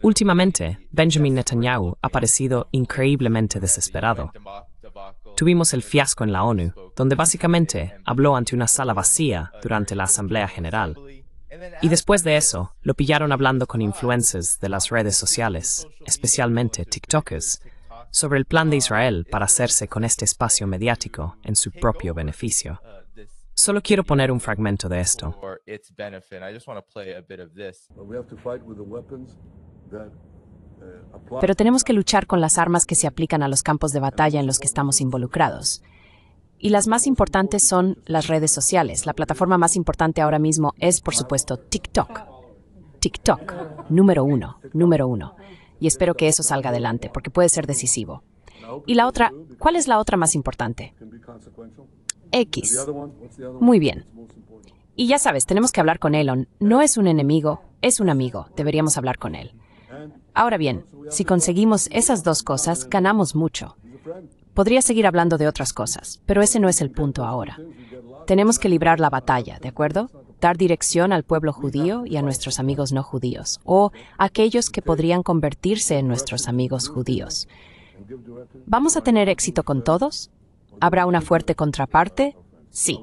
Últimamente, Benjamin Netanyahu ha parecido increíblemente desesperado. Tuvimos el fiasco en la ONU, donde básicamente habló ante una sala vacía durante la Asamblea General. Y después de eso, lo pillaron hablando con influencers de las redes sociales, especialmente TikTokers, sobre el plan de Israel para hacerse con este espacio mediático en su propio beneficio. Solo quiero poner un fragmento de esto. Pero tenemos que luchar con las armas que se aplican a los campos de batalla en los que estamos involucrados. Y las más importantes son las redes sociales. La plataforma más importante ahora mismo es, por supuesto, TikTok. TikTok, número uno. Y espero que eso salga adelante, porque puede ser decisivo. Y la otra, ¿cuál es la otra más importante? X. Muy bien. Y ya sabes, tenemos que hablar con Elon. No es un enemigo, es un amigo. Deberíamos hablar con él. Ahora bien, si conseguimos esas dos cosas, ganamos mucho. Podría seguir hablando de otras cosas, pero ese no es el punto ahora. Tenemos que librar la batalla, ¿de acuerdo? Dar dirección al pueblo judío y a nuestros amigos no judíos, o aquellos que podrían convertirse en nuestros amigos judíos. ¿Vamos a tener éxito con todos? ¿Habrá una fuerte contraparte? Sí.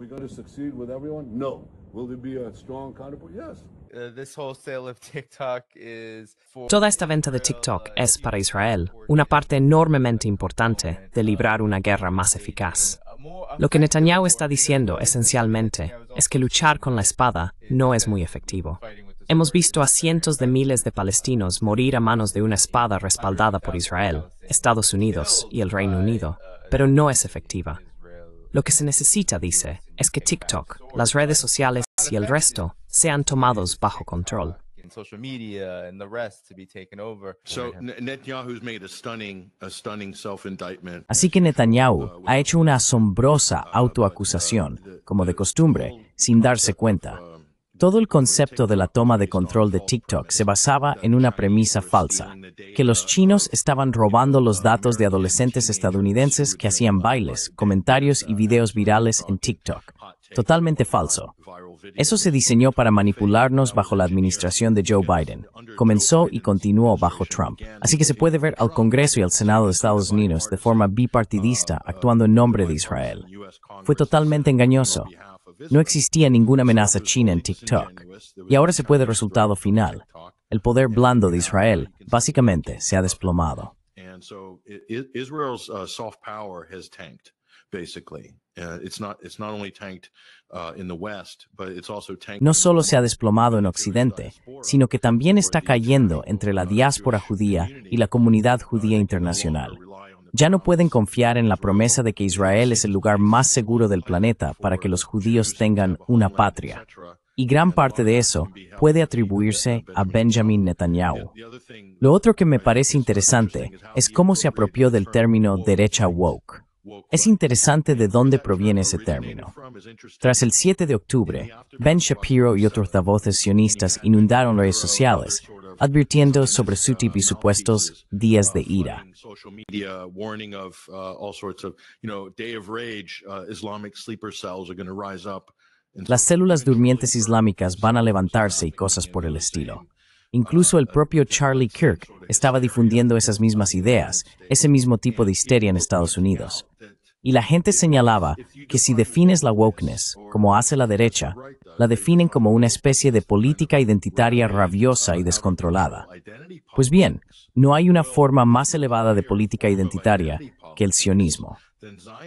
Toda esta venta de TikTok es para Israel una parte enormemente importante de librar una guerra más eficaz. Lo que Netanyahu está diciendo esencialmente es que luchar con la espada no es muy efectivo. Hemos visto a cientos de miles de palestinos morir a manos de una espada respaldada por Israel, Estados Unidos y el Reino Unido, pero no es efectiva. Lo que se necesita, dice, es que TikTok, las redes sociales y el resto sean tomados bajo control. Así que Netanyahu ha hecho una asombrosa autoacusación, como de costumbre, sin darse cuenta. Todo el concepto de la toma de control de TikTok se basaba en una premisa falsa, que los chinos estaban robando los datos de adolescentes estadounidenses que hacían bailes, comentarios y videos virales en TikTok. Totalmente falso. Eso se diseñó para manipularnos bajo la administración de Joe Biden. Comenzó y continuó bajo Trump. Así que se puede ver al Congreso y al Senado de Estados Unidos de forma bipartidista actuando en nombre de Israel. Fue totalmente engañoso. No existía ninguna amenaza china en TikTok. Y ahora se puede el resultado final. El poder blando de Israel, básicamente, se ha desplomado. No solo se ha desplomado en Occidente, sino que también está cayendo entre la diáspora judía y la comunidad judía internacional. Ya no pueden confiar en la promesa de que Israel es el lugar más seguro del planeta para que los judíos tengan una patria. Y gran parte de eso puede atribuirse a Benjamin Netanyahu. Lo otro que me parece interesante es cómo se apropió del término derecha woke. Es interesante de dónde proviene ese término. Tras el 7 de octubre, Ben Shapiro y otros portavoces sionistas inundaron redes sociales, advirtiendo sobre su tipo y supuestos días de ira. Las células durmientes islámicas van a levantarse y cosas por el estilo. Incluso el propio Charlie Kirk estaba difundiendo esas mismas ideas, ese mismo tipo de histeria en Estados Unidos. Y la gente señalaba que si defines la wokeness, como hace la derecha, la definen como una especie de política identitaria rabiosa y descontrolada. Pues bien, no hay una forma más elevada de política identitaria que el sionismo.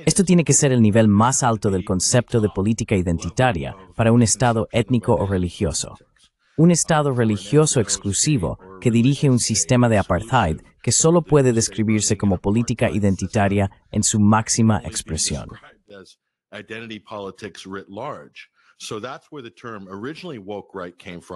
Esto tiene que ser el nivel más alto del concepto de política identitaria para un Estado étnico o religioso. Un Estado religioso exclusivo que dirige un sistema de apartheid que solo puede describirse como política identitaria en su máxima expresión.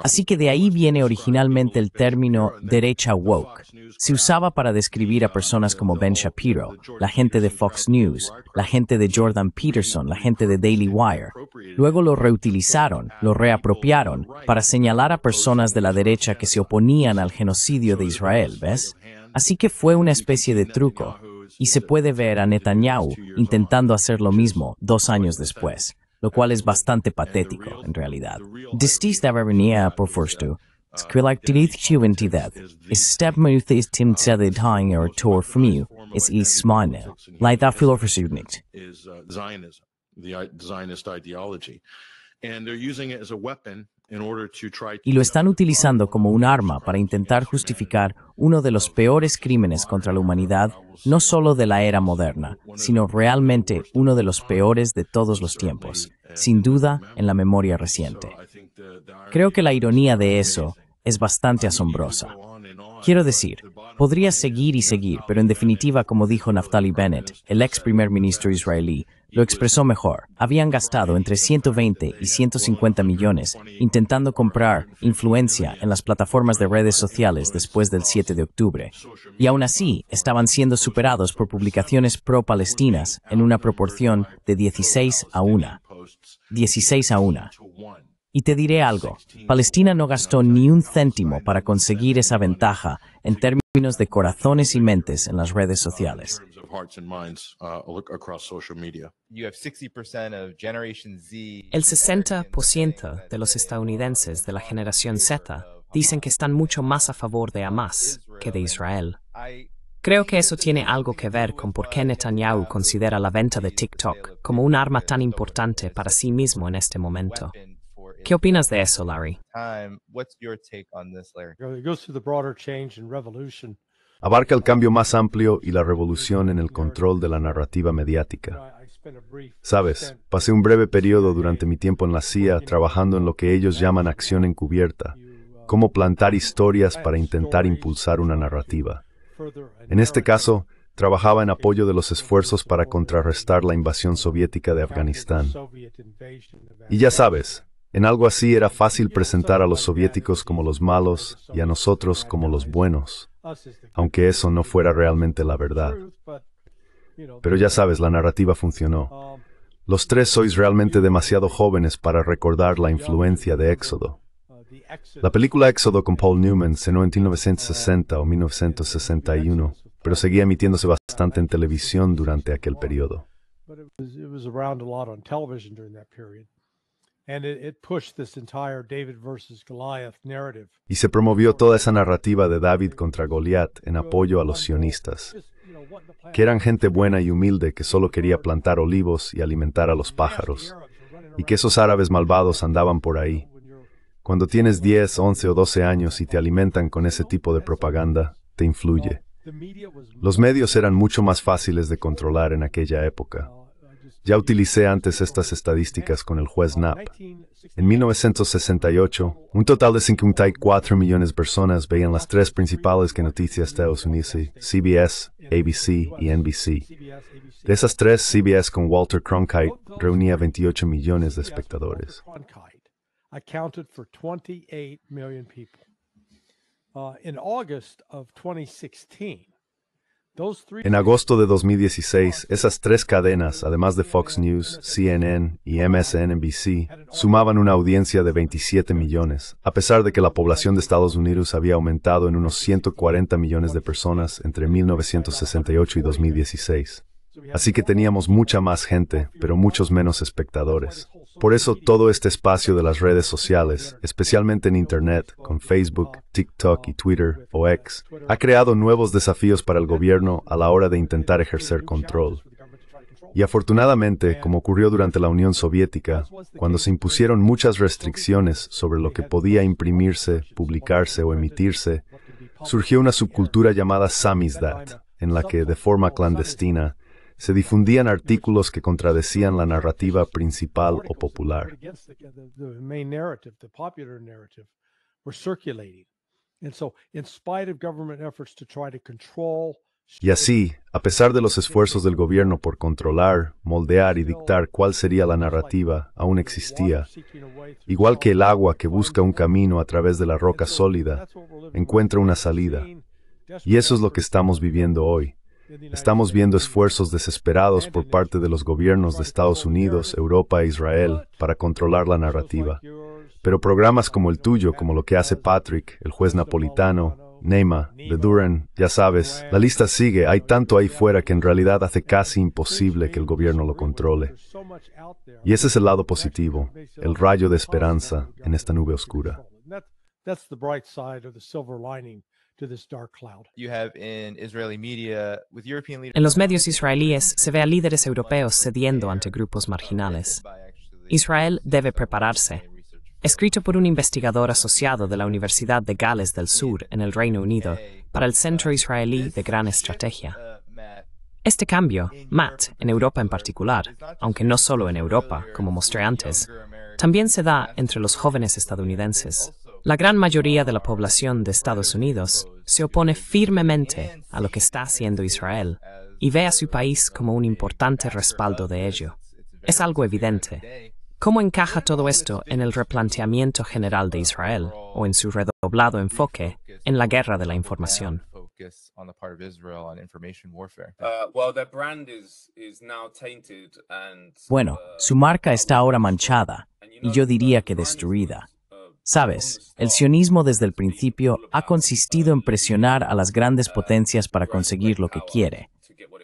Así que de ahí viene originalmente el término derecha woke. Se usaba para describir a personas como Ben Shapiro, la gente de Fox News, la gente de Jordan Peterson, la gente de Daily Wire. Luego lo reutilizaron, lo reapropiaron para señalar a personas de la derecha que se oponían al genocidio de Israel, ¿ves? Así que fue una especie de truco, y se puede ver a Netanyahu intentando hacer lo mismo 2 años después. Lo cual es bastante patético, en realidad. Distis dava venía por forstu, Skvilaktiritjuentidet stepmuthistimtsedet hang tor fmu is smine. Laita filoförsygnigt. Zionism, the Zionist ideology. And they're using it as a weapon in order to try to... Y lo están utilizando como un arma para intentar justificar uno de los peores crímenes contra la humanidad, no solo de la era moderna, sino realmente uno de los peores de todos los tiempos, sin duda en la memoria reciente. Creo que la ironía de eso es bastante asombrosa. Quiero decir, podría seguir y seguir, pero en definitiva, como dijo Naftali Bennett, el ex primer ministro israelí, lo expresó mejor. Habían gastado entre 120 y 150 millones intentando comprar influencia en las plataformas de redes sociales después del 7 de octubre. Y aún así, estaban siendo superados por publicaciones pro-palestinas en una proporción de 16-1. 16-1. Y te diré algo, Palestina no gastó ni un céntimo para conseguir esa ventaja en términos de corazones y mentes en las redes sociales. El 60% de los estadounidenses de la generación Z dicen que están mucho más a favor de Hamas que de Israel. Creo que eso tiene algo que ver con por qué Netanyahu considera la venta de TikTok como un arma tan importante para sí mismo en este momento. ¿Qué opinas de eso, Larry? Abarca el cambio más amplio y la revolución en el control de la narrativa mediática. Sabes, pasé un breve periodo durante mi tiempo en la CIA trabajando en lo que ellos llaman acción encubierta, cómo plantar historias para intentar impulsar una narrativa. En este caso, trabajaba en apoyo de los esfuerzos para contrarrestar la invasión soviética de Afganistán. Y ya sabes, en algo así era fácil presentar a los soviéticos como los malos y a nosotros como los buenos, aunque eso no fuera realmente la verdad. Pero ya sabes, la narrativa funcionó. Los tres sois realmente demasiado jóvenes para recordar la influencia de Éxodo. La película Éxodo con Paul Newman se estrenó en 1960 o 1961, pero seguía emitiéndose bastante en televisión durante aquel periodo. Y se promovió toda esa narrativa de David contra Goliat en apoyo a los sionistas, que eran gente buena y humilde que solo quería plantar olivos y alimentar a los pájaros, y que esos árabes malvados andaban por ahí. Cuando tienes 10, 11 o 12 años y te alimentan con ese tipo de propaganda, te influye. Los medios eran mucho más fáciles de controlar en aquella época. Ya utilicé antes estas estadísticas con el juez Knapp. En 1968, un total de 54 millones de personas veían las tres principales noticias de Estados Unidos, CBS, ABC y NBC. De esas tres, CBS con Walter Cronkite reunía 28 millones de espectadores. En agosto de 2016, esas tres cadenas, además de Fox News, CNN y MSNBC, sumaban una audiencia de 27 millones, a pesar de que la población de Estados Unidos había aumentado en unos 140 millones de personas entre 1968 y 2016. Así que teníamos mucha más gente, pero muchos menos espectadores. Por eso todo este espacio de las redes sociales, especialmente en Internet, con Facebook, TikTok y Twitter o X, ha creado nuevos desafíos para el gobierno a la hora de intentar ejercer control. Y afortunadamente, como ocurrió durante la Unión Soviética, cuando se impusieron muchas restricciones sobre lo que podía imprimirse, publicarse o emitirse, surgió una subcultura llamada Samizdat, en la que, de forma clandestina, se difundían artículos que contradecían la narrativa principal o popular. Y así, a pesar de los esfuerzos del gobierno por controlar, moldear y dictar cuál sería la narrativa, aún existía. Igual que el agua que busca un camino a través de la roca sólida, encuentra una salida. Y eso es lo que estamos viviendo hoy. Estamos viendo esfuerzos desesperados por parte de los gobiernos de Estados Unidos, Europa e Israel para controlar la narrativa. Pero programas como el tuyo, como lo que hace Patrick, el juez napolitano, Neema, The Duran, ya sabes, la lista sigue, hay tanto ahí fuera que en realidad hace casi imposible que el gobierno lo controle. Y ese es el lado positivo, el rayo de esperanza en esta nube oscura. That's the bright side or the silver lining to this dark cloud. You have in Israeli media with European leaders. En los medios israelíes se ve a líderes europeos cediendo ante grupos marginales. Israel debe prepararse. Escrito por un investigador asociado de la Universidad de Gales del Sur en el Reino Unido para el Centro Israelí de Gran Estrategia. Este cambio, Matt, en Europa en particular, aunque no solo en Europa, como mostré antes, también se da entre los jóvenes estadounidenses. La gran mayoría de la población de Estados Unidos se opone firmemente a lo que está haciendo Israel y ve a su país como un importante respaldo de ello. Es algo evidente. ¿Cómo encaja todo esto en el replanteamiento general de Israel o en su redoblado enfoque en la guerra de la información? Bueno, su marca está ahora manchada, y yo diría que destruida. Sabes, el sionismo desde el principio ha consistido en presionar a las grandes potencias para conseguir lo que quiere.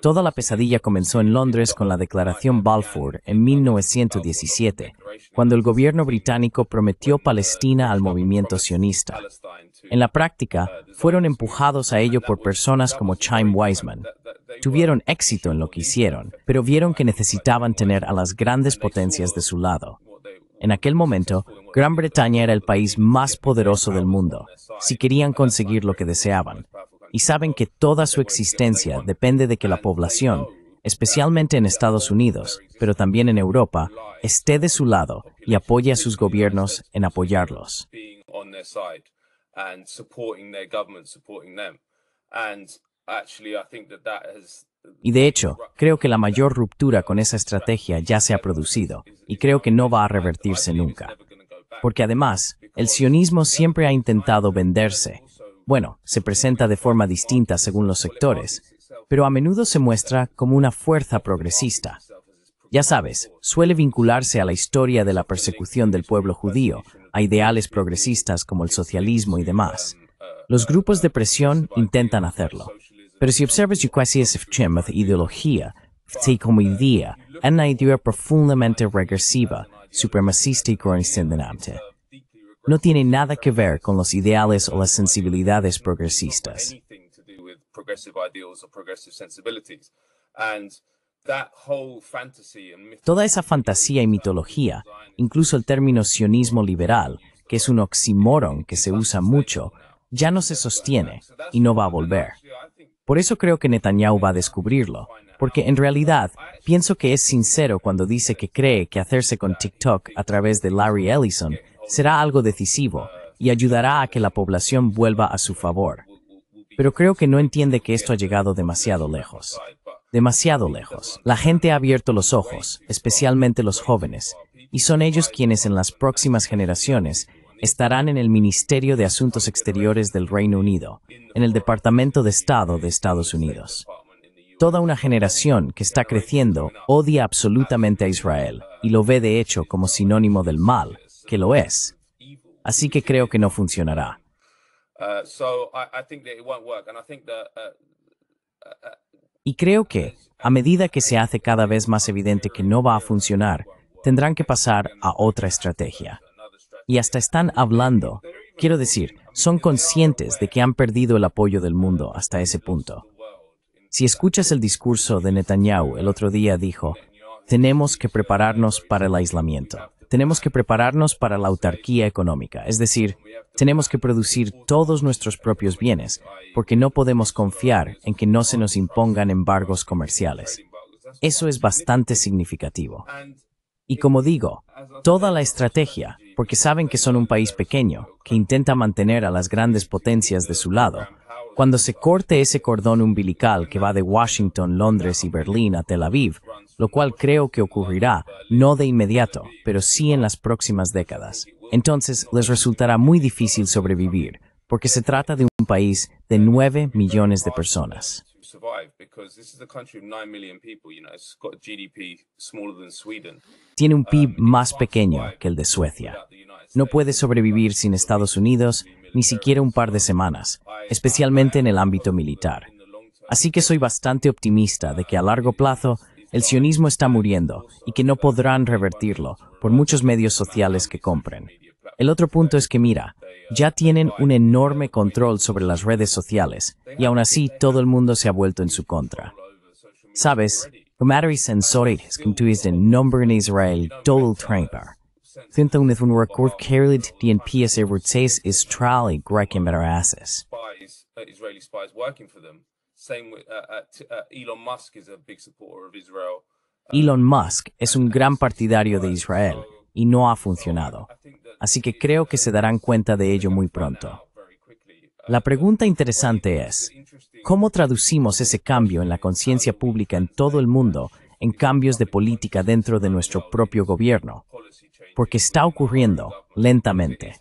Toda la pesadilla comenzó en Londres con la Declaración Balfour en 1917, cuando el gobierno británico prometió Palestina al movimiento sionista. En la práctica, fueron empujados a ello por personas como Chaim Weizmann. Tuvieron éxito en lo que hicieron, pero vieron que necesitaban tener a las grandes potencias de su lado. En aquel momento, Gran Bretaña era el país más poderoso del mundo, si querían conseguir lo que deseaban. Y saben que toda su existencia depende de que la población, especialmente en Estados Unidos, pero también en Europa, esté de su lado y apoye a sus gobiernos en apoyarlos. Y de hecho, creo que la mayor ruptura con esa estrategia ya se ha producido, y creo que no va a revertirse nunca. Porque además, el sionismo siempre ha intentado venderse. Bueno, se presenta de forma distinta según los sectores, pero a menudo se muestra como una fuerza progresista. Ya sabes, suele vincularse a la historia de la persecución del pueblo judío, a ideales progresistas como el socialismo y demás. Los grupos de presión intentan hacerlo. Pero si observas quasi esa ideología, como idea, es una idea profundamente regresiva, supremacista y condescendiente. No tiene nada que ver con los ideales o las sensibilidades progresistas. Toda esa fantasía y mitología, incluso el término sionismo liberal, que es un oxímoron que se usa mucho, ya no se sostiene y no va a volver. Por eso creo que Netanyahu va a descubrirlo, porque en realidad pienso que es sincero cuando dice que cree que hacerse con TikTok a través de Larry Ellison será algo decisivo y ayudará a que la población vuelva a su favor. Pero creo que no entiende que esto ha llegado demasiado lejos. Demasiado lejos. La gente ha abierto los ojos, especialmente los jóvenes, y son ellos quienes en las próximas generaciones estarán en el Ministerio de Asuntos Exteriores del Reino Unido, en el Departamento de Estado de Estados Unidos. Toda una generación que está creciendo odia absolutamente a Israel y lo ve de hecho como sinónimo del mal, que lo es. Así que creo que no funcionará. Y creo que, a medida que se hace cada vez más evidente que no va a funcionar, tendrán que pasar a otra estrategia. Y hasta están hablando, quiero decir, son conscientes de que han perdido el apoyo del mundo hasta ese punto. Si escuchas el discurso de Netanyahu, el otro día dijo, tenemos que prepararnos para el aislamiento. Tenemos que prepararnos para la autarquía económica, es decir, tenemos que producir todos nuestros propios bienes, porque no podemos confiar en que no se nos impongan embargos comerciales. Eso es bastante significativo. Y como digo, toda la estrategia, porque saben que son un país pequeño, que intenta mantener a las grandes potencias de su lado, cuando se corte ese cordón umbilical que va de Washington, Londres y Berlín a Tel Aviv, lo cual creo que ocurrirá, no de inmediato, pero sí en las próximas décadas. Entonces les resultará muy difícil sobrevivir, porque se trata de un país de 9 millones de personas. Tiene un PIB más pequeño que el de Suecia. No puede sobrevivir sin Estados Unidos ni siquiera un par de semanas, especialmente en el ámbito militar. Así que soy bastante optimista de que a largo plazo el sionismo está muriendo y que no podrán revertirlo por muchos medios sociales que compren. El otro punto es que mira, ya tienen un enorme control sobre las redes sociales y aún así todo el mundo se ha vuelto en su contra. Sabes, Gomateri censoreert getuigd in number in Israel dol trainbaar. Vindt met een record kereld die in PSA wordt steeds is tralig grijken met haar asses. Israeli spies working for them. Same with Elon Musk is a big supporter of Israel. Elon Musk es un gran partidario de Israel y no ha funcionado. Así que creo que se darán cuenta de ello muy pronto. La pregunta interesante es, ¿cómo traducimos ese cambio en la conciencia pública en todo el mundo en cambios de política dentro de nuestro propio gobierno? Porque está ocurriendo lentamente.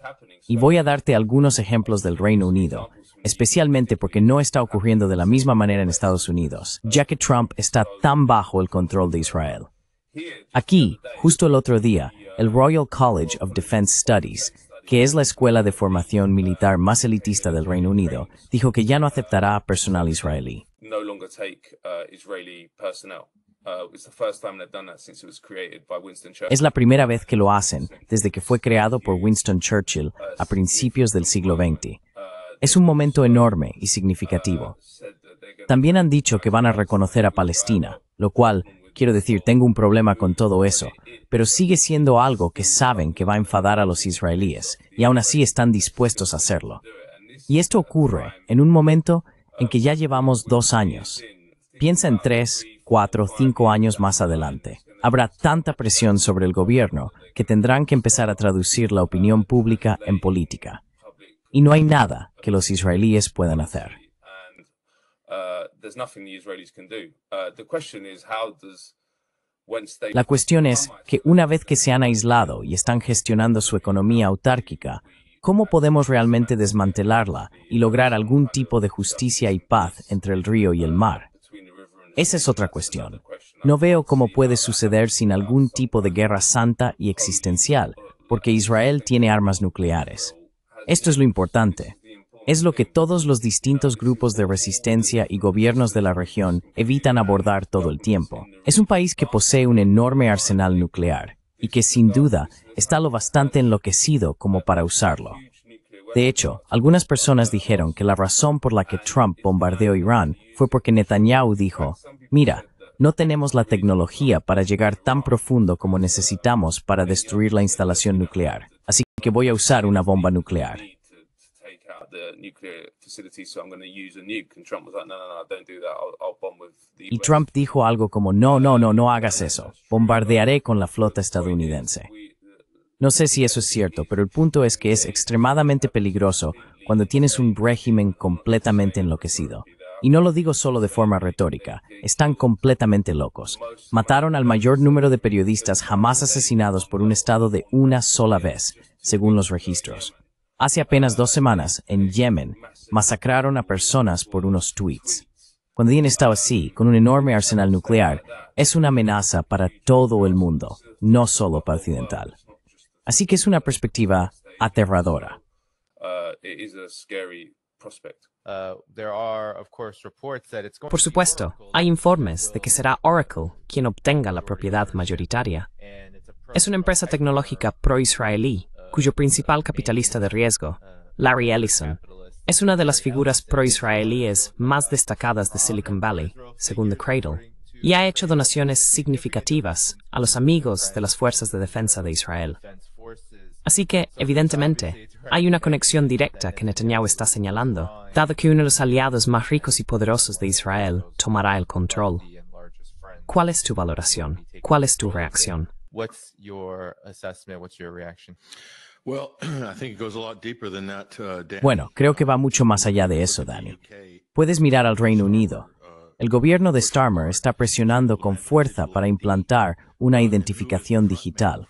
Y voy a darte algunos ejemplos del Reino Unido, especialmente porque no está ocurriendo de la misma manera en Estados Unidos, ya que Trump está tan bajo el control de Israel. Aquí, justo el otro día, el Royal College of Defense Studies, que es la escuela de formación militar más elitista del Reino Unido, dijo que ya no aceptará personal israelí. No longer take Israeli personnel. It's the first time they've done that since it was created by Winston Churchill. Es la primera vez que lo hacen desde que fue creado por Winston Churchill a principios del siglo XX. Es un momento enorme y significativo. También han dicho que van a reconocer a Palestina, lo cual, quiero decir, tengo un problema con todo eso, pero sigue siendo algo que saben que va a enfadar a los israelíes, y aún así están dispuestos a hacerlo. Y esto ocurre en un momento en que ya llevamos 2 años. Piensa en 3, 4, 5 años más adelante. Habrá tanta presión sobre el gobierno que tendrán que empezar a traducir la opinión pública en política. Y no hay nada que los israelíes puedan hacer. La cuestión es que una vez que se han aislado y están gestionando su economía autárquica, ¿cómo podemos realmente desmantelarla y lograr algún tipo de justicia y paz entre el río y el mar? Esa es otra cuestión. No veo cómo puede suceder sin algún tipo de guerra santa y existencial, porque Israel tiene armas nucleares. Esto es lo importante. Es lo que todos los distintos grupos de resistencia y gobiernos de la región evitan abordar todo el tiempo. Es un país que posee un enorme arsenal nuclear y que sin duda está lo bastante enloquecido como para usarlo. De hecho, algunas personas dijeron que la razón por la que Trump bombardeó Irán fue porque Netanyahu dijo, mira, no tenemos la tecnología para llegar tan profundo como necesitamos para destruir la instalación nuclear, así que voy a usar una bomba nuclear. Y Trump dijo algo como, no hagas eso, bombardearé con la flota estadounidense. No sé si eso es cierto, pero el punto es que es extremadamente peligroso cuando tienes un régimen completamente enloquecido. Y no lo digo solo de forma retórica, están completamente locos. Mataron al mayor número de periodistas jamás asesinados por un estado de una sola vez, según los registros. Hace apenas 2 semanas, en Yemen, masacraron a personas por unos tweets. Cuando alguien está así, con un enorme arsenal nuclear, es una amenaza para todo el mundo, no solo para Occidental. Así que es una perspectiva aterradora. Por supuesto, hay informes de que será Oracle quien obtenga la propiedad mayoritaria. Es una empresa tecnológica pro-israelí, cuyo principal capitalista de riesgo, Larry Ellison, es una de las figuras pro-israelíes más destacadas de Silicon Valley, según The Cradle, y ha hecho donaciones significativas a los amigos de las fuerzas de defensa de Israel. Así que, evidentemente, hay una conexión directa que Netanyahu está señalando, dado que uno de los aliados más ricos y poderosos de Israel tomará el control. ¿Cuál es tu valoración? ¿Cuál es tu reacción? Bueno, creo que va mucho más allá de eso, Danny. Puedes mirar al Reino Unido. El gobierno de Starmer está presionando con fuerza para implantar una identificación digital.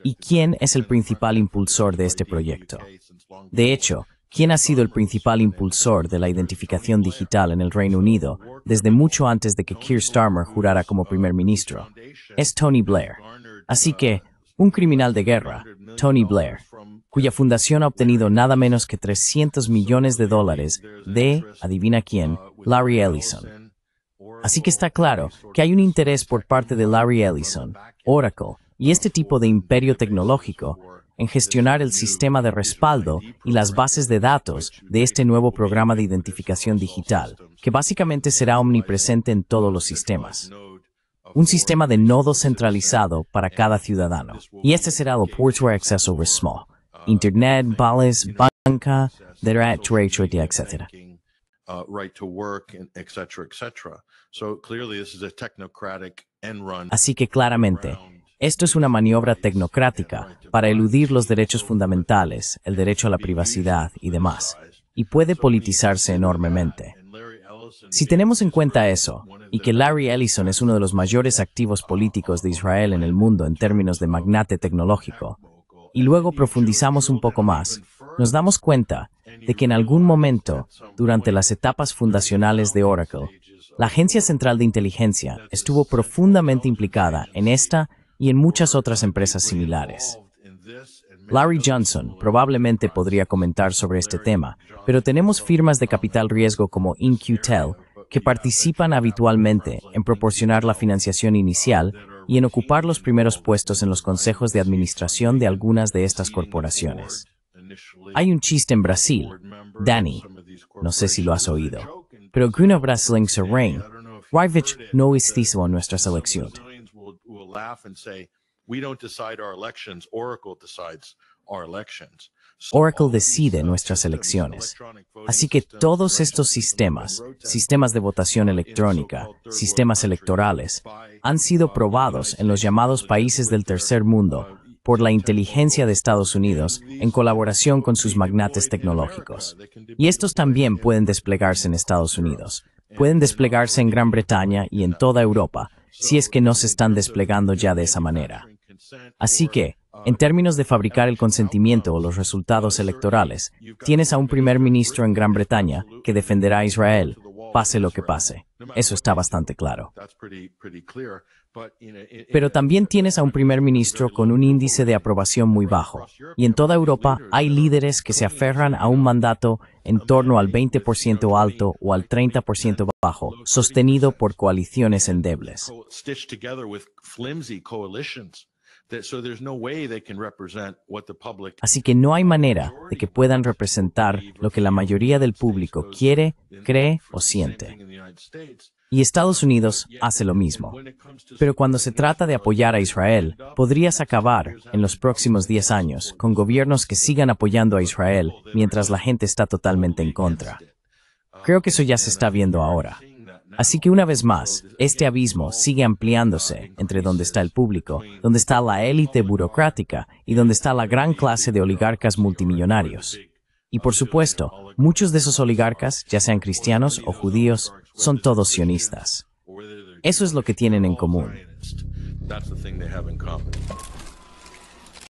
¿Y quién es el principal impulsor de este proyecto? De hecho, ¿quién ha sido el principal impulsor de la identificación digital en el Reino Unido desde mucho antes de que Keir Starmer jurara como primer ministro? Es Tony Blair. Así que, un criminal de guerra, Tony Blair, cuya fundación ha obtenido nada menos que $300 millones de, adivina quién, Larry Ellison. Así que está claro que hay un interés por parte de Larry Ellison, Oracle y este tipo de imperio tecnológico en gestionar el sistema de respaldo y las bases de datos de este nuevo programa de identificación digital, que básicamente será omnipresente en todos los sistemas. Un sistema de nodo centralizado para cada ciudadano. Y este será el puerto de acceso RISMO. Internet, vales, banca, derecho, etc. Right to work, etc. So clearly this is a technocratic end run. Así que claramente, esto es una maniobra tecnocrática para eludir los derechos fundamentales, el derecho a la privacidad y demás, y puede politizarse enormemente. Si tenemos en cuenta eso, y que Larry Ellison es uno de los mayores activos políticos de Israel en el mundo en términos de magnate tecnológico, y luego profundizamos un poco más, nos damos cuenta de que en algún momento, durante las etapas fundacionales de Oracle, la Agencia Central de Inteligencia estuvo profundamente implicada en esta y en muchas otras empresas similares. Larry Johnson probablemente podría comentar sobre este tema, pero tenemos firmas de capital riesgo como In-Q-Tel que participan habitualmente en proporcionar la financiación inicial y en ocupar los primeros puestos en los consejos de administración de algunas de estas corporaciones. Hay un chiste en Brasil, Dani, no sé si lo has oído, pero Gruna Brasileña Serrain, Rivich no estuvo en nuestra selección. Oracle decide nuestras elecciones. Así que todos estos sistemas, sistemas de votación electrónica, sistemas electorales, han sido probados en los llamados países del tercer mundo por la inteligencia de Estados Unidos en colaboración con sus magnates tecnológicos. Y estos también pueden desplegarse en Estados Unidos, pueden desplegarse en Gran Bretaña y en toda Europa, si es que no se están desplegando ya de esa manera. Así que, en términos de fabricar el consentimiento o los resultados electorales, tienes a un primer ministro en Gran Bretaña que defenderá a Israel, pase lo que pase. Eso está bastante claro. Pero también tienes a un primer ministro con un índice de aprobación muy bajo. Y en toda Europa hay líderes que se aferran a un mandato en torno al 20% alto o al 30% bajo, sostenido por coaliciones endebles. Así que no hay manera de que puedan representar lo que la mayoría del público quiere, cree o siente. Y Estados Unidos hace lo mismo. Pero cuando se trata de apoyar a Israel, podrías acabar, en los próximos 10 años, con gobiernos que sigan apoyando a Israel mientras la gente está totalmente en contra. Creo que eso ya se está viendo ahora. Así que una vez más, este abismo sigue ampliándose entre donde está el público, donde está la élite burocrática y donde está la gran clase de oligarcas multimillonarios. Y por supuesto, muchos de esos oligarcas, ya sean cristianos o judíos, son todos sionistas. Eso es lo que tienen en común.